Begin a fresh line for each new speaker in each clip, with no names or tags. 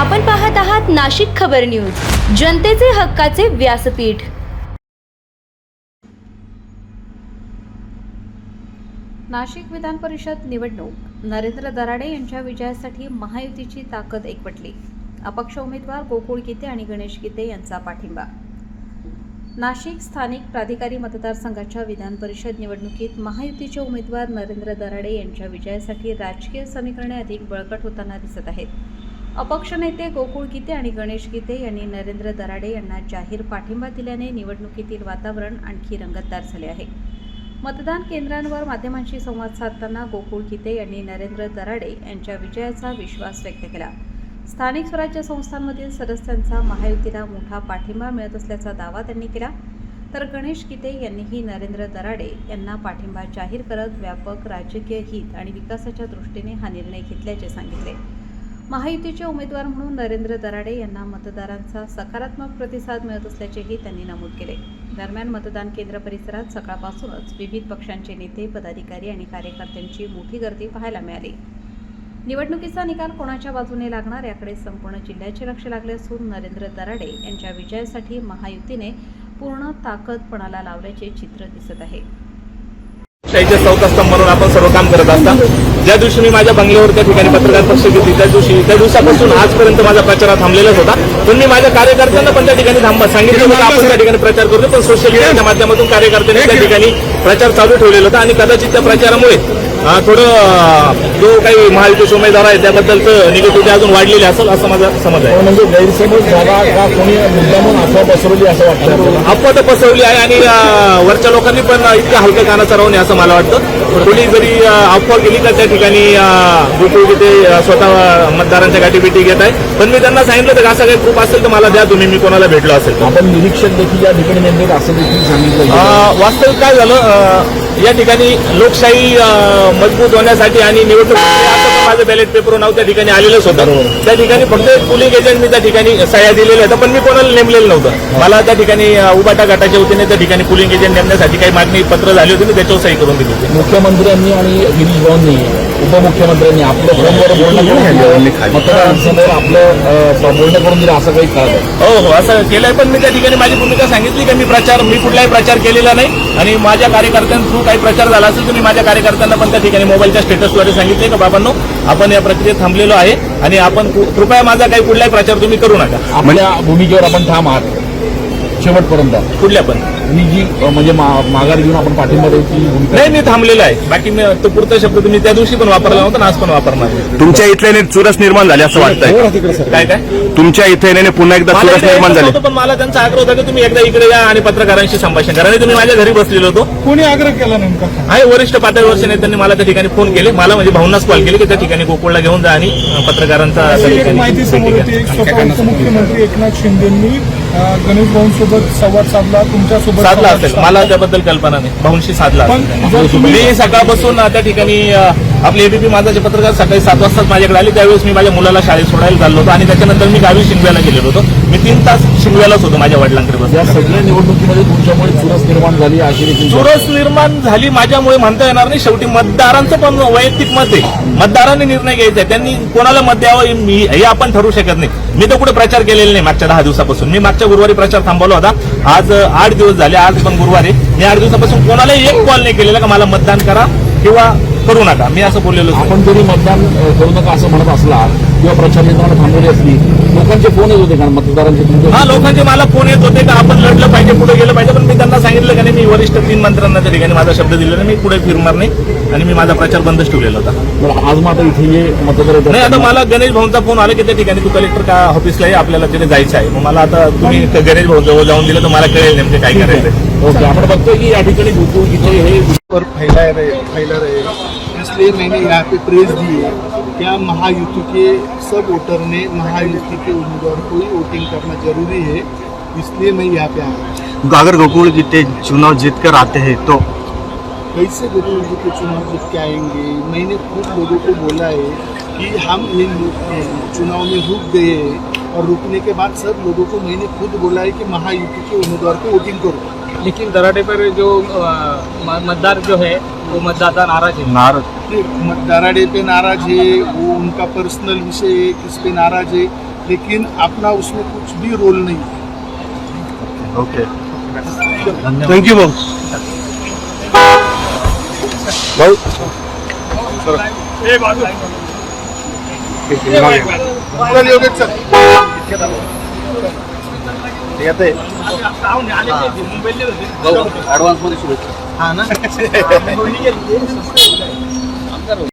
आपण पाहत आहात नाशिक खबर न्यूज, जनतेचे हक्काचे व्यासपीठ।
नाशिक विधान परिषद निवडणूक, नरेंद्र दराडे यांच्या विजयासाठी महायुतीची ताकद एकवटली। अपक्ष उमेदवार गोकुळ गीते आणि गणेश गीते यांचा पाठिंबा। नाशिक स्थानिक प्राधिकारी मतदारसंघाच्या विधान परिषद निवडणुकीत महायुतीचे उमेदवार नरेंद्र दराडे यांच्या विजयासाठी राजकीय समीकरणे अधिक बळकट होताना दिसत आहेत। अपक्ष नेते गोकुळ गीते आणि गणेश गीते यांनी नरेंद्र दराडे यांना जाहीर पाठिंबा दिल्याने निवडणुकीतील वातावरण आणखी रंगतदार झाले आहे। मतदान केंद्रांवर माध्यमांशी संवाद साधताना गोकुळ गीते यांनी नरेंद्र दराडे यांच्या विजयाचा विश्वास व्यक्त केला। स्थानिक स्वराज्य संस्थांमधील सदस्यांचा महायुतीला मोठा पाठिंबा मिळत असल्याचा दावा त्यांनी केला। तर गणेश गीते यांनीही नरेंद्र दराडे यांना पाठिंबा जाहीर करत व्यापक राजकीय हित आणि विकासाच्या दृष्टीने हा निर्णय घेतल्याचे सांगितले। महायुतीचे उमेदवार म्हणून नरेंद्र दराडे यांना मतदारांचा सकारात्मक प्रतिसाद मिळत असल्याचेही त्यांनी नमूद केले। दरम्यान मतदान केंद्र परिसरात सकाळपासूनच विविध पक्षांचे नेते, पदाधिकारी आणि कार्यकर्त्यांची मोठी गर्दी पाहायला मिळाली। निवडणुकीचा निकाल कोणाच्या बाजूने लागणार याकडे संपूर्ण जिल्ह्याचे लक्ष लागले असून नरेंद्र दराडे यांच्या विजयासाठी महायुतीने पूर्ण ताकद पणाला लावल्याचे चित्र दिसत आहे।
त्याचे चौकस्तंभ म्हणून आपण सर्व काम करत असता। ज्या दिवशी मी माझ्या बंगल्यावर त्या ठिकाणी पत्रकार परिषद घेतली त्या दिवसापासून आजपर्यंत माझा प्रचार थांबलेलाच होता। पण मी माझ्या कार्यकर्त्यांना पण त्या ठिकाणी सांगितलं होतं आपण त्या ठिकाणी प्रचार करतो, पण सोशल मीडियाच्या माध्यमातून कार्यकर्त्यांनी त्या ठिकाणी प्रचार चालू ठेवलेला होता आणि कदाचित त्या प्रचारामुळे थोडं जो काही महायुतीचे उमेदवार आहे त्याबद्दलचं निगेटिव्हिटी अजून वाढलेली असेल असं माझा समज आहे।
म्हणजे गैरसमज झाला का, कोणी मुद्दामून अफवा पसरवली असं वाटतं?
अफवा तर पसरवली आहे आणि वरच्या लोकांनी पण इतक्या हलक्या कानाचा राहून असं मला वाटतं। कोणी जरी अफवा केली तर त्या ठिकाणी गोकुळ गीते स्वतः मतदारांच्या गाठीभेटी घेत आहे। पण मी त्यांना सांगितलं तर असं काही प्रूफ असेल तर मला द्या तुम्ही, मी कोणाला भेटलो असेल।
आपण निरीक्षक देखील या ठिकाणी नेमके असं देखील सांगितलं।
वास्तविक काय झालं, या ठिकाणी लोकशाही मजबूत होण्यासाठी आणि निवडणूक माझं बॅलेट पेपर नाव त्या ठिकाणी आलेलंच होतं। त्या ठिकाणी फक्त पोलिंग एजंट मी त्या ठिकाणी सह्या दिलेल्या होत्या, पण मी कोणाला नेमलेलं नव्हतं। मला त्या ठिकाणी उबाटा गटाच्या वतीने त्या ठिकाणी पोलिंग एजंट नेमण्यासाठी काही मागणी पत्र झाली होती, मी त्याच्यावर सही करून दिली होती।
मुख्यमंत्र्यांनी आणि गिरीश भाऊंनी, उपमुख्यमंत्र्यांनी आपलं फोनवर बोलणं मतदारांसमोर आपलं बोलणं करून दिलं असं काही कळलं?
हो, असं केलंय। पण मी त्या ठिकाणी माझी भूमिका सांगितली की मी कुठलाही प्रचार केलेला नाही आणि माझ्या कार्यकर्त्यांथ्रू काही प्रचार झाला असेल तर मी माझ्या कार्यकर्त्यांना पण त्या ठिकाणी मोबाईलच्या स्टेटसद्वारे सांगितले की बाबांनो, आपण या प्रक्रियेत थांबलेलो आहे आणि आपण कृपया माझा काही कुठलाही प्रचार तुम्ही करू नका।
आपल्या भूमिकेवर आपण ठाम आहात शेवटपर्यंत?
कुठल्या पण
मी जी म्हणजे माघार घेऊन आपण पाठिंबा द्यायची
नाही, मी थांबलेला आहे। बाकी मी तो पुढचा शब्द तुम्ही त्या दिवशी पण वापरला नव्हता आणि आज पण वापरणार।
तुमच्या इथल्याने चुरस निर्माण झाली असं वाटतंय?
काय
तुमच्या इथे पुन्हा एकदा चुरस निर्माण झाली?
पण मला त्यांचा आग्रह होता की तुम्ही एकदा इकडे या आणि पत्रकारांशी संभाषण करा। आणि तुम्ही माझ्या घरी बसलेलो होतो।
कोणी आग्रह केला नेमका?
आहे वरिष्ठ पातळीवरच्या नेत्यांनी मला त्या ठिकाणी फोन केले, मला म्हणजे भावनाच कॉल केले की त्या ठिकाणी गोकुळला घेऊन जा आणि पत्रकारांचा
माहिती समोर होती। स्वतः मुख्यमंत्री एकनाथ शिंदेंनी गणेश भाऊंसोबत संवाद साधला, तुमच्यासोबत
साधला असेल, मला त्याबद्दल कल्पना नाही। भाऊंशी साधला मी सकाळपासून त्या ठिकाणी आपले एबीपी माझाचे पत्रकार सकाळी 7 वाजता माझ्याकडे आले। त्यावेळेस मी माझ्या मुलाला शाळेत सोडायला चाललो होतो आणि त्याच्यानंतर मी गावी शिंगव्याला गेलेलो होतो। मी 3 तास शिंगव्यालाच होतो माझ्या वडिलांकडे बस।
या सगळ्या निवडणुकीमध्ये तुमच्यामुळे चुरस निर्माण झाली अशी देखील?
चुरस निर्माण झाली माझ्यामुळे म्हणता येणार नाही। शेवटी मतदारांचं पण वैयक्तिक मत आहे, मतदारांनी निर्णय घ्यायचा आहे, त्यांनी कोणाला मत द्यावं हे आपण ठरवू शकत नाही। मी तर कुठे प्रचार केलेला नाही मागच्या 10 दिवसापासून। मी मागच्या गुरुवारी प्रचार थांबवला होता, आज 8 दिवस झाले, आज पण गुरुवारी। मी 8 दिवसापासून कोणालाही एक कॉल नाही केलेला का मला मतदान करा किंवा करू नका, मी असं बोललेलो।
आपण जरी मतदान करू नका असं म्हणत असला किंवा प्रचार यंत्रणा थांबवली असली, लोकांचे फोन येत होते का मतदारांचे?
हा, लोकांचे मला फोन येत होते का आपण लढलं पाहिजे, पुढे गेलं पाहिजे। पण मी त्यांना सांगितलं का नाही, मी वरिष्ठ 3 मंत्र्यांना त्या ठिकाणी माझा शब्द दिलेला, मी पुढे फिरणार नाही आणि मी माझा प्रचार बंदच ठेवलेला होता।
आज मात्र इथे ये मतदार
नाही, आता मला गणेश भाऊंचा फोन आला की त्या ठिकाणी तू कलेक्टर का ऑफिसलाही आपल्याला तिथे जायचं आहे। मग मला आता तुम्ही गणेश भाऊ जवळ जाऊन दिलं तर मला कळेल नेमके काय करायचं।
ओके, आपण बघतोय की या ठिकाणी गोकुळ गीते हे
फैला रहे, इसलिए मैंने यहाँ पे प्रेस दी है। क्या महायुति के सब वोटर ने महायुति के उम्मीदवार को ही वोटिंग करना जरूरी है, इसलिए मैं यहाँ पे आया।
अगर गोकुळ गीते चुनाव जीत कर आते हैं तो
कैसे गोकुल जी के चुनाव जीत के आएंगे? मैंने खुद लोगों को बोला है कि हम ये चुनाव में रुक गए और रुकने के बाद सब लोगों को मैंने खुद बोला है कि महायुति के उम्मीदवार को वोटिंग करो।
लेकिन दराडे पर जो मतदार जो है वो मतदाता नाराज है।
नाराज
दराडे पे नाराज है, वो उनका पर्सनल विषय है, किस पे नाराज है लेकिन अपना उसमें कुछ भी रोल नहीं है।
ओके थँक्यू भाऊ भाऊ
चल योगेश चल हा ना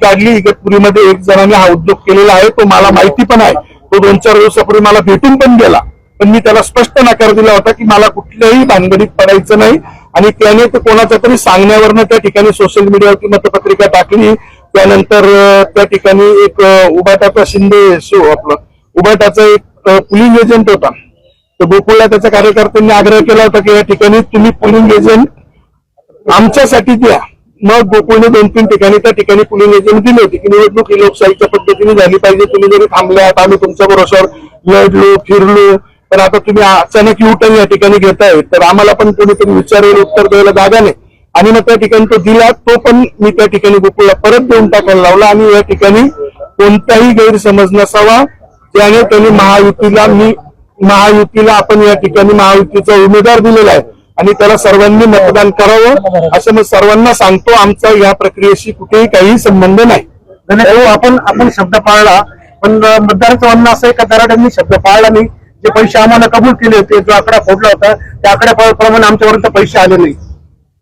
काढली इगतपुरीमध्ये एक जणांनी हा उद्योग केलेला आहे, तो मला माहिती पण आहे. तो 2-4 दिवसापूर्वी मला भेटून पण गेला, पण मी त्याला स्पष्ट नकार दिला होता की मला कुठल्याही भानगडीत पडायचं नाही. आणि त्याने ते कोणाच्या तरी सांगण्यावरनं त्या ठिकाणी सोशल मीडियावरती मतपत्रिका टाकली. त्यानंतर त्या ठिकाणी एक उबाटाचा आपलं उबाटाचा एक पोलिंग एजंट होता, तर गोकुळला त्याच्या कार्यकर्त्यांनी आग्रह केला होता की या ठिकाणी तुम्ही पोलिंग एजंट आमच्यासाठी द्या. मग गोकुळने 2-3 ठिकाणी त्या ठिकाणी पोलिंग एजंट दिले होते की निवडणूक ही लोकशाहीच्या पद्धतीने झाली पाहिजे. तुम्ही जरी थांबल्यात, आम्ही तुमच्या भरोशावर लढलो फिरलो, तर आता तुम्ही अचानक युटर्न या ठिकाणी घेताय, तर आम्हाला पण कोणीतरी विचारेल, उत्तर द्यायला जागा नाही. आणि मग त्या ठिकाणी तो दिला, तो पण मी त्या ठिकाणी गोकुळला परत देऊन टाकायला लावला. आणि या ठिकाणी कोणताही गैरसमज नसावा, त्याने त्यांनी महायुतीला आपण या ठिकाणी महायुतीचा उमेदवार दिलेला आहे आणि त्याला सर्वांनी मतदान करावं असं मग सर्वांना सांगतो. आमचा या प्रक्रियेशी कुठेही काही संबंध नाही. आपण शब्द पाळला, पण मतदारांचं म्हणणं असं आहे का दराड्यांनी शब्द पाळला नाही. जे पैसे आम्हाला कबूल केले होते, जो आकडा फोडला होता त्या आकड्याप्रमाणे आमच्यापर्यंत पैसे आले नाही.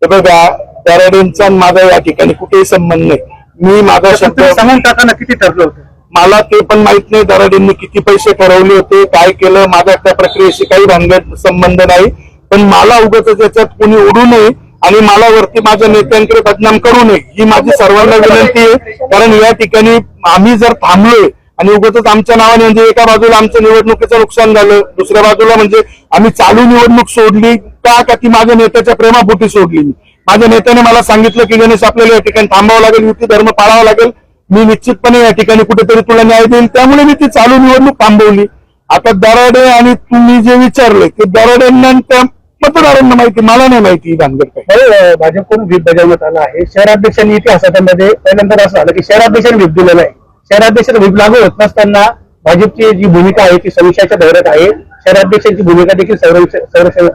तर बघा, दराड्यांचा माझा या ठिकाणी कुठेही संबंध नाही. मी माझा शब्द सांगून टाकाना किती ठरलं होतं मला ते पण माहित नाही. दराडेंनी किती पैसे ठरवले होते, काय केलं, माझा त्या प्रक्रियेशी काही भानगड संबंध नाही. पण मला उगाच त्याच्यात कोणी उडू नये आणि मला वरती माझ्या नेत्यांकडे बदनाम करू नये ही माझी सर्वांना विनंती आहे. कारण या ठिकाणी आम्ही जर थांबलोय आणि उगाच आमच्या नावाने म्हणजे एका बाजूला आमचं निवडणुकीचं नुकसान झालं, दुसऱ्या बाजूला म्हणजे आम्ही चालू निवडणूक सोडली का ती माझ्या नेत्याच्या प्रेमापोटी सोडली. माझ्या नेत्याने मला सांगितलं की गणेश आपल्याला या ठिकाणी थांबावं लागेल, युती धर्म पाळावा लागेल, मी निश्चितपणे या ठिकाणी कुठेतरी तुला न्याय देईल, त्यामुळे मी ती चालू निवडणूक थांबवली. आता दराडे आणि तुम्ही जे विचारले ते दराड्यांना त्या मतदारांना माहिती, मला नाही माहिती ही भानगड काय. भाजपकडून व्हीप बजावण्यात आला आहे. शहराध्यक्षांनी इतिहासामध्ये पहिल्यांदा असं झालं की शहराध्यक्षांनी व्हीप दिलेला आहे. शहराध्यक्षाचा व्हीप लागू होत नसताना भाजपची जी भूमिका आहे ती समीक्षाच्या दौऱ्यात आहे. शहराध्यक्षांची भूमिका देखील संरक्षण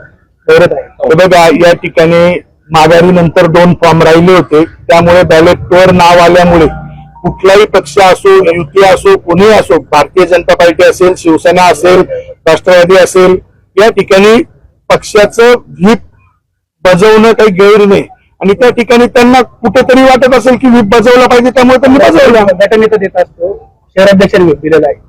दौऱ्यात आहे. बघा, या ठिकाणी माघारीनंतर 2 फॉर्म राहिले होते, त्यामुळे बॅलेटवर नाव आल्यामुळे कुठलाही पक्ष असो, युती असो, कोणी असो, भारतीय जनता पार्टी असेल, शिवसेना असेल, राष्ट्रवादी असेल, या ठिकाणी पक्षाचं व्हीप बजावणं काही गैर नाही. आणि त्या ठिकाणी त्यांना कुठेतरी वाटत असेल की व्हीप बजावला पाहिजे, त्यामुळे त्यांनी बजावला. गटनेता देत असतो, शहराध्यक्षांनी व्हीप दिलेला आहे.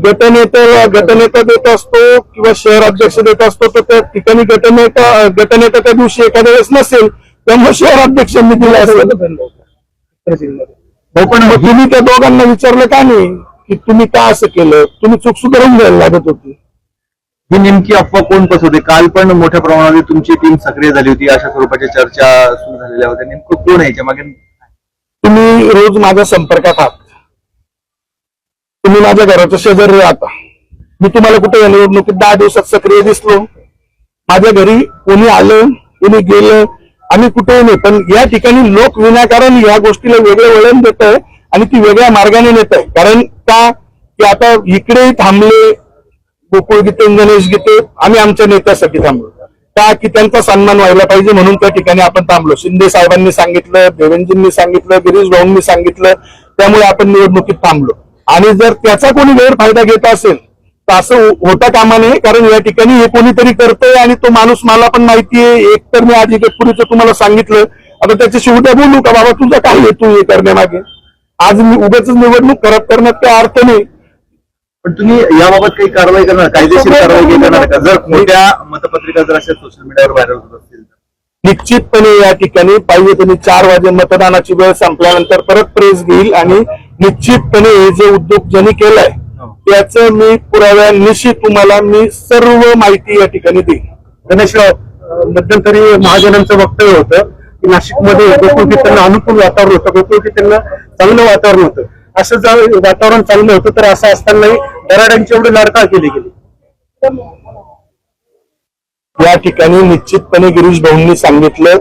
गटनेता देत असतो किंवा शहर अध्यक्ष देत असतो, तर त्या ठिकाणी गटनेता त्या दिवशी एखाद्या वेळेस नसेल, त्यामुळे शहर अध्यक्षांनी दिला असेल. पण मग तुम्ही त्या दोघांना विचारलं का नाही की तुम्ही का असं केलं, तुम्ही चूक सुधारून घ्यायला लागत होती. ही नेमकी अफवा कोण पसरवते? काल पण मोठ्या प्रमाणावर तुमची टीम सक्रिय झाली होती, अशा स्वरूपाच्या चर्चा सुरू झालेल्या होत्या. नेमकं कोण आहे याच्या मागे?
तुम्ही रोज माझ्या संपर्कात आहात, तुम्ही माझ्या घराच्या शेजारी राहता. मी तुम्हाला कुठे या निवडणुकीत 10 दिवसात सक्रिय दिसलो? माझ्या घरी कोणी आलं, कोणी गेलं, आम्ही कुठेही नाही. पण या ठिकाणी लोक विनाकारण या गोष्टीला वेगळं वळण देत आहे आणि ती वेगळ्या मार्गाने नेत आहे. कारण का की आता इकडेही थांबले गोकुळ गीते, गणेश गीते, आम्ही आमच्या नेत्यासाठी थांबलो का की त्यांचा सन्मान व्हायला पाहिजे म्हणून त्या ठिकाणी आपण थांबलो. शिंदे साहेबांनी सांगितलं, देवेंजींनी सांगितलं, गिरीश भाऊंनी सांगितलं, त्यामुळे आपण निवडणुकीत थांबलो. आणि जर त्याचा कोणी गैरफायदा घेत असेल तर असं होता कामा नये. कारण या ठिकाणी हे कोणीतरी करतंय आणि तो माणूस मला पण माहिती आहे. एक तर मी आज इगतपुरीचं तुम्हाला सांगितलं, आता त्याच्याशी उद्या बोलू का बाबा तुझा काय हेतू हे करण्यामागे. आज मी उगाच निवडणूक करण्यात काही अर्थ नाही.
पण तुम्ही याबाबत काही कारवाई करणार, कायदेशीर कारवाई करणार का जर मोठ्या मतपत्रिका जर अशा सोशल मीडियावर व्हायरल होत असतील?
निश्चितपणे या ठिकाणी पाहिजे तुम्ही 4 वाजे मतदानाची वेळ संपल्यानंतर परत प्रेस घेईल आणि निश्चितपने हे जे उद्योग ज्यांनी केलाय त्याचं मी पुराव्यानिशी तुम्हाला मी सर्व माहिती या ठिकाणी देईन.
गणेशराव, मध्यंतरी महाजनांचं वक्तव्य होतं की नाशिकमध्ये गोकुळगीतांना अनुकूल वातावरण होतं, गोकुळगीतांना चांगलं वातावरण होतं. असं जर वातावरण चांगलं होतं तर असं असतानाही दराड्यांची एवढी लाडकाळ केली गेली.
या ठिकाणी निश्चितपणे गिरीश भाऊंनी सांगितलं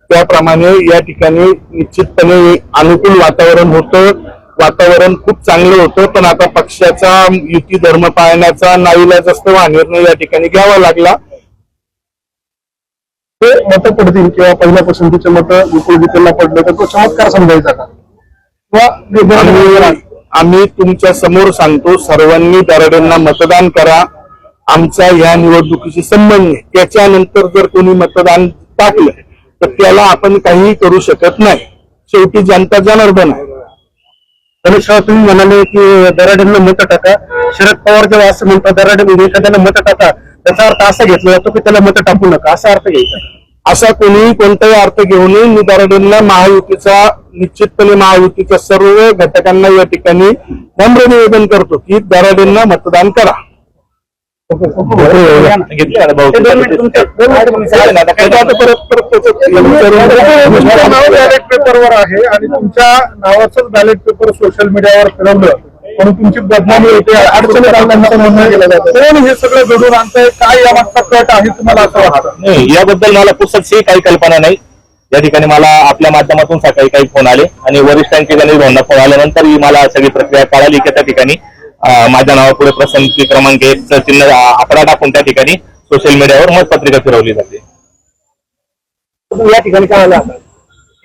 त्याप्रमाणे या ठिकाणी निश्चितपणे अनुकूल वातावरण होतं.
वातावरण खूप चांगलं होतं, पण आता पक्षाचा युती धर्म पाळण्याचा नाईलाजास्तव हा निर्णय या ठिकाणी घ्यावा लागला. ते मतं पडतील किंवा पहिल्या पसंतीचे मतं गोकुळ गीतेला पडले तर तो चमत्कार समजायचा का? आम्ही तुमच्या समोर सांगतो, सर्वांनी दराडेंना मतदान करा. आमचा या निवडणुकीशी संबंध नाही. त्याच्यानंतर जर कोणी मतदान टाकलं तर त्याला आपण काही करू शकत नाही. शेवटी जनता जनार्दन आहे. गणेश राव, तुम्ही म्हणाले की दराडेंना मतं टाका. शरद पवार जेव्हा असं म्हणतात दराडे म्हणजे एखाद्याला मतं टाका, त्याचा अर्थ असा घेतला जातो की त्याला मतं टाकू नका, असा अर्थ घ्यायचा. असा कोणी कोणताही अर्थ घेऊ नये. मी दराडेंना निश्चितपणे महायुतीच्या सर्व घटकांना या ठिकाणी नम्र निवेदन करतो की दराडेंना मतदान करा. बॅलेट पेपरवर आहे आणि तुमच्या नावाचंच बॅलेट पेपर सोशल मीडियावर फिरवलं म्हणून तुमची बदनामी होते, अडचणीत आणण्याचं म्हणणं केलं जातं. कोण हे सगळं घडून आणतंय, काय यामागचा कट आहे तुम्हाला असं वाटतं?
नाही, याबद्दल मला पुस्तकची काही कल्पना नाही. या ठिकाणी मला आपल्या माध्यमातून सकाळी काही फोन आले आणि वरिष्ठांची गणेश भाऊंना फोन आल्यानंतर मला सगळी प्रक्रिया कळाली की त्या ठिकाणी माझ्या नावापुढे पसंती क्रमांक 1 चिन्ह आकडा टाकून त्या ठिकाणी सोशल मीडियावर मतपत्रिका फिरवली जाते.
या ठिकाणी काय आलं?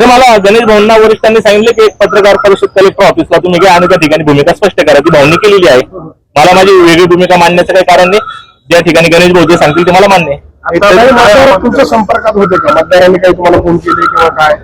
हे मला गणेश भाऊंना वरिष्ठांनी सांगितले की एक पत्रकार परिषद कलेक्टर ऑफिसला तुम्ही घ्या आणि त्या ठिकाणी भूमिका स्पष्ट करा. ती भाऊंनी केलेली आहे. मला माझी वेगळी भूमिका मांडण्याचं काही कारण नाही. ज्या ठिकाणी गणेश भाऊ जे सांगतील ते मला मान्य आहे.
तुमच्या संपर्कात होते का मतदारांनी काही तुम्हाला फोन केले किंवा काय?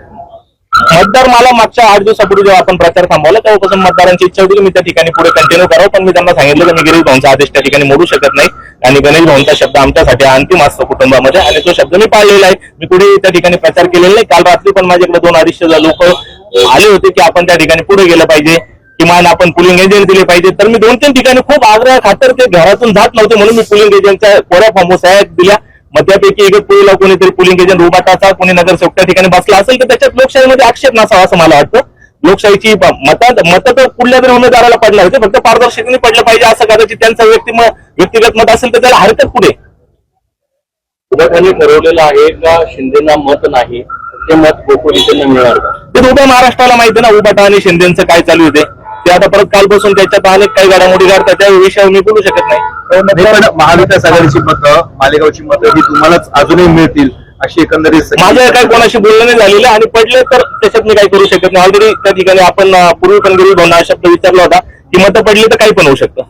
मतदार मला मागच्या 8 दिवसापूर्वी जेव्हा आपण प्रचार थांबवला तेव्हापासून मतदारांची इच्छा होती की मी त्या ठिकाणी पुढे कंटिन्यू करावं, पण मी त्यांना सांगितलं की मी गणेश भाऊंचा आदेश त्या ठिकाणी मोडू शकत नाही आणि गणेश भाऊंचा शब्द आमच्यासाठी अंतिम असतो कुटुंबामध्ये आणि तो शब्द मी पाळलेला आहे. मी पुढे त्या ठिकाणी प्रचार केलेला नाही. काल रात्री पण माझ्याकडे 200-250 लोक आले होते की आपण त्या ठिकाणी पुढे गेलं पाहिजे, किमान आपण पुलिंग एजंट दिले पाहिजे. तर मी 2-3 ठिकाणी खूप आग्रह खातर ते घरातून जात नव्हते म्हणून मी पुलिंग एजंटच्या कोऱ्या फॉर्म दिल्या. मग त्यापैकी इगतपुरीला कोणीतरी पुलिंग एजंट उभा टाचा, कोणी नगरसेवक त्या ठिकाणी बसला असेल तर त्याच्यात लोकशाहीमध्ये आक्षेप नसावा असं मला वाटतं. लोकशाहीची मतं तर कुठल्या तरी उमेदवाराला पडणार होते, फक्त पारदर्शकतेने पडलं पाहिजे असं कदाचित त्यांचं व्यक्तिगत मत असेल तर त्याला हरकत पुढे.
त्यांनी ठरवलेलं आहे का शिंदेना मत नाही ते मत गोकुळ गीतेंना मिळणार का?
ते उभ्या महाराष्ट्राला माहिती ना उभाटा आणि शिंदेचं काय चालू होते ते. आता परत कालपासून त्याच्यात अनेक काही घडामोडी घडतात, त्या विषयावर मी बोलू शकत नाही.
पण महाविकास आघाडीची मतं, मालेगावची मतं ही तुम्हालाच अजूनही मिळतील अशी एकंदरीत
माझं काही कोणाशी बोलणं नाही झालेलं आणि पडले तर त्याच्यात मी काही करू शकत नाही. ऑलरेडी त्या ठिकाणी आपण पूर्वी पण गरीब भावना हा शब्द विचारला होता की मतं पडली तर काही पण होऊ शकतं.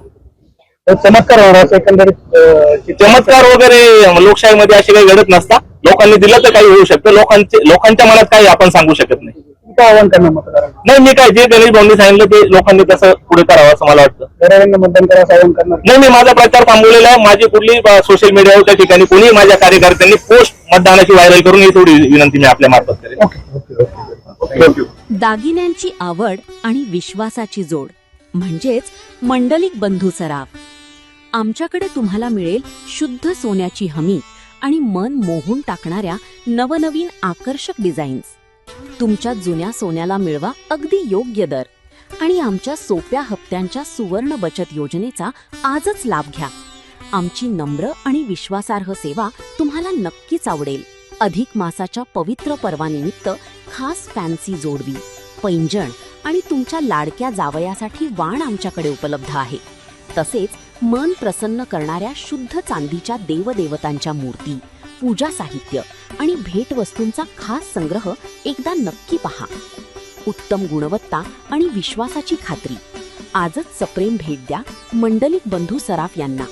चमत्कार होणार असं एकंदरीत
चमत्कार वगैरे लोकशाहीमध्ये असे काही घडत नसता. लोकांनी दिलं तर काही होऊ शकतं. लोकांच्या मनात काही आपण सांगू शकत नाही.
काय आव्हान करणार मतदारांना?
नाही, मी काय जे गणेश भाऊंनी सांगितलं ते लोकांनी तसं पुढे करावं असं मला वाटतं.
दराडेंना मतदान करा असं आव्हान करणार?
नाही, मी माझा प्रचार थांबवलेला आहे. माझी कुठली सोशल मीडियावर त्या ठिकाणी कोणी माझ्या कार्यकर्त्यांनी पोस्ट मतदानाची व्हायरल करून ही थोडी विनंती मी आपल्या मार्फत करेन.
थँक्यू.
दागिन्यांची आवड आणि विश्वासाची जोड म्हणजेच मंडलिक बंधू सराफ. आमच्याकडे तुम्हाला मिळेल शुद्ध सोन्याची हमी आणि मन मोहून टाकणाऱ्या नवनवीन आकर्षक डिझाईन्स. तुमच्या जुन्या सोन्याला मिळवा अगदी योग्य दर आणि आमच्या सोप्या हप्त्यांच्या सुवर्ण बचत योजनेचा आजच लाभ घ्या. आमची नम्र आणि विश्वासार्ह सेवा तुम्हाला नक्कीच आवडेल. अधिक मासाच्या पवित्र पर्वानिमित्त खास फॅन्सी जोडवी, पैंजण आणि तुमच्या लाडक्या जावयासाठी वाण आमच्याकडे उपलब्ध आहे. तसेच मन प्रसन्न करणाऱ्या शुद्ध चांदीच्या देवदेवतांच्या मूर्ती, पूजा साहित्य आणि भेटवस्तूंचा खास संग्रह एकदा नक्की पहा. उत्तम गुणवत्ता आणि विश्वासाची खात्री. आजच सप्रेम भेट द्या मंडलिक बंधू सराफ यांना.